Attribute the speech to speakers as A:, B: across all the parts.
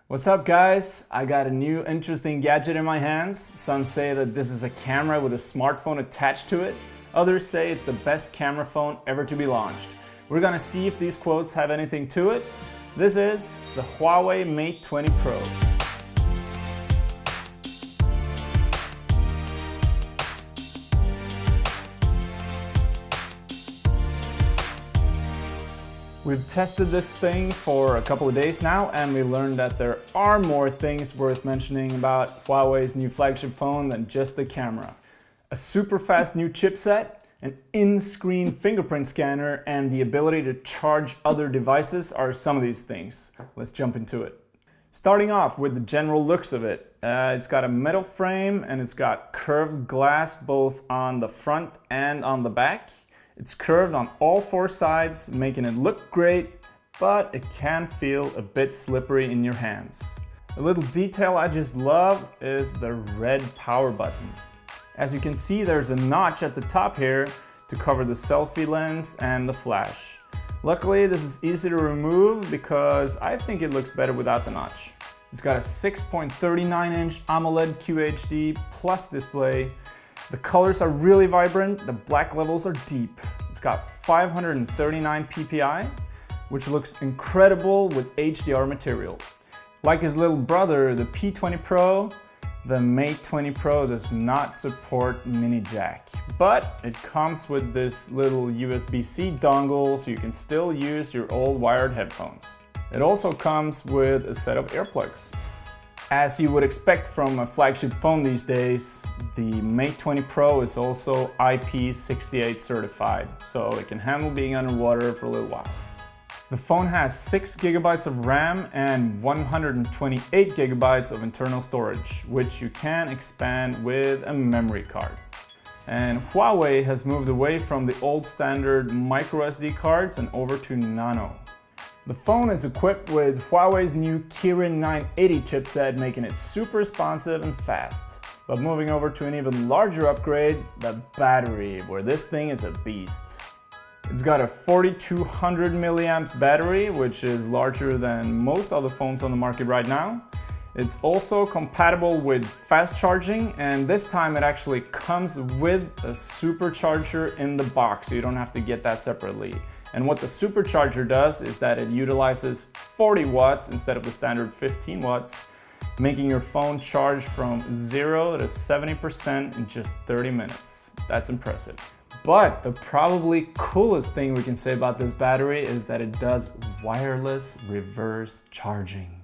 A: What's up guys? I got a new interesting gadget in my hands. Some say that this is a camera with a smartphone attached to it. Others say it's the best camera phone ever to be launched. We're gonna see if these quotes have anything to it. This is the Huawei Mate20 Pro. We've tested this thing for a couple of days now, and we learned that there are more things worth mentioning about Huawei's new flagship phone than just the camera. A super fast new chipset, an in-screen fingerprint scanner, and the ability to charge other devices are some of these things. Let's jump into it. Starting off with the general looks of it. It's got a metal frame and it's got curved glass both on the front and on the back. It's curved on all four sides, making it look great, but it can feel a bit slippery in your hands. A little detail I just love is the red power button. As you can see, there's a notch at the top here to cover the selfie lens and the flash. Luckily, this is easy to remove because I think it looks better without the notch. It's got a 6.39-inch AMOLED QHD Plus display. The colors are really vibrant, the black levels are deep. It's got 539 ppi, which looks incredible with HDR material. Like his little brother, the P20 Pro, the Mate20 Pro does not support mini jack, but it comes with this little USB-C dongle so you can still use your old wired headphones. It also comes with a set of earplugs. As you would expect from a flagship phone these days, the Mate20 Pro is also IP68 certified, so it can handle being underwater for a little while. The phone has 6 GB of RAM and 128 GB of internal storage, which you can expand with a memory card. And Huawei has moved away from the old standard microSD cards and over to nano. The phone is equipped with Huawei's new Kirin 980 chipset, making it super responsive and fast. But moving over to an even larger upgrade, the battery, where this thing is a beast. It's got a 4200 milliamps battery, which is larger than most other phones on the market right now. It's also compatible with fast charging, and this time it actually comes with a supercharger in the box, so you don't have to get that separately. And what the supercharger does is that it utilizes 40 watts instead of the standard 15 watts, making your phone charge from 0 to 70% in just 30 minutes. That's impressive. But the probably coolest thing we can say about this battery is that it does wireless reverse charging.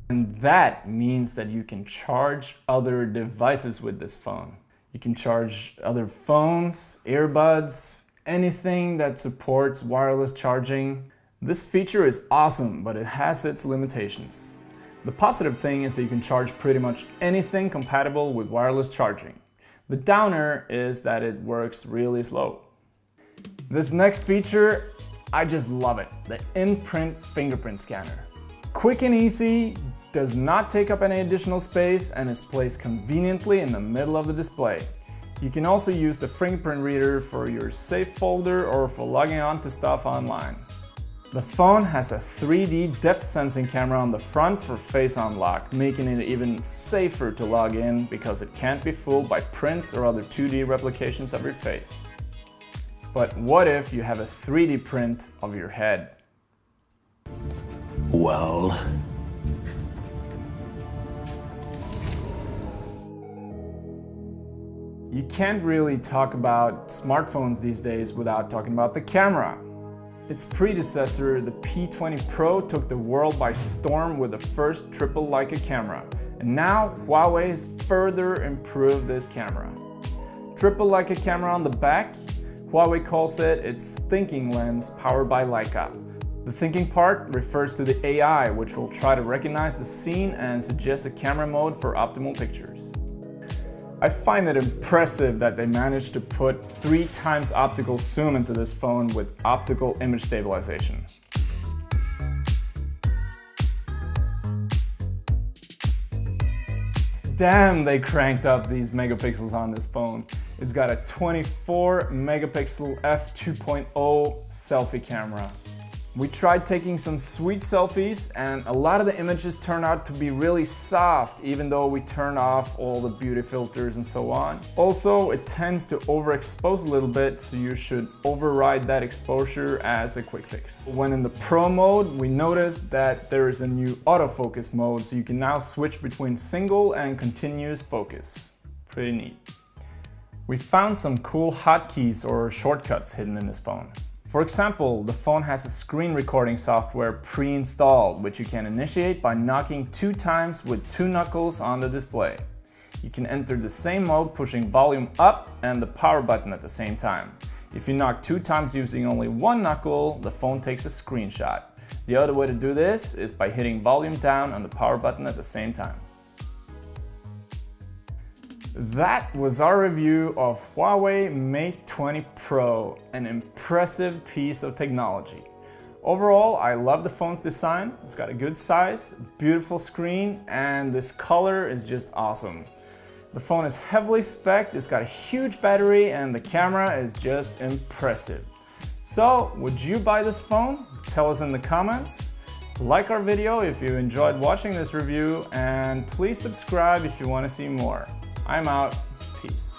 A: And that means that you can charge other devices with this phone. You can charge other phones, earbuds, anything that supports wireless charging. This feature is awesome, but it has its limitations. The positive thing is that you can charge pretty much anything compatible with wireless charging. The downer is that it works really slow. This next feature, I just love it, the in-print fingerprint scanner. Quick and easy, does not take up any additional space, and is placed conveniently in the middle of the display. You can also use the fingerprint reader for your safe folder or for logging on to stuff online. The phone has a 3D depth sensing camera on the front for face unlock, making it even safer to log in because it can't be fooled by prints or other 2D replications of your face. But what if you have a 3D print of your head?
B: Well...
A: You can't really talk about smartphones these days without talking about the camera. Its predecessor, the P20 Pro, took the world by storm with the first triple Leica camera. And now Huawei has further improved this camera. Triple Leica camera on the back, Huawei calls it its thinking lens powered by Leica. The thinking part refers to the AI, which will try to recognize the scene and suggest a camera mode for optimal pictures. I find it impressive that they managed to put 3 times optical zoom into this phone with optical image stabilization. Damn, they cranked up these megapixels on this phone. It's got a 24 megapixel f2.0 selfie camera. We tried taking some sweet selfies and a lot of the images turned out to be really soft, even though we turned off all the beauty filters and so on. Also, it tends to overexpose a little bit, so you should override that exposure as a quick fix. When in the Pro mode, we noticed that there is a new autofocus mode, so you can now switch between single and continuous focus. Pretty neat. We found some cool hotkeys or shortcuts hidden in this phone. For example, the phone has a screen recording software pre-installed, which you can initiate by knocking 2 times with 2 knuckles on the display. You can enter the same mode pushing volume up and the power button at the same time. If you knock 2 times using only 1 knuckle, the phone takes a screenshot. The other way to do this is by hitting volume down on the power button at the same time. That was our review of Huawei Mate 20 Pro, an impressive piece of technology. Overall, I love the phone's design. It's got a good size, beautiful screen, and this color is just awesome. The phone is heavily spec'd, it's got a huge battery, and the camera is just impressive. So, would you buy this phone? Tell us in the comments. Like our video if you enjoyed watching this review, and please subscribe if you want to see more. I'm out. Peace.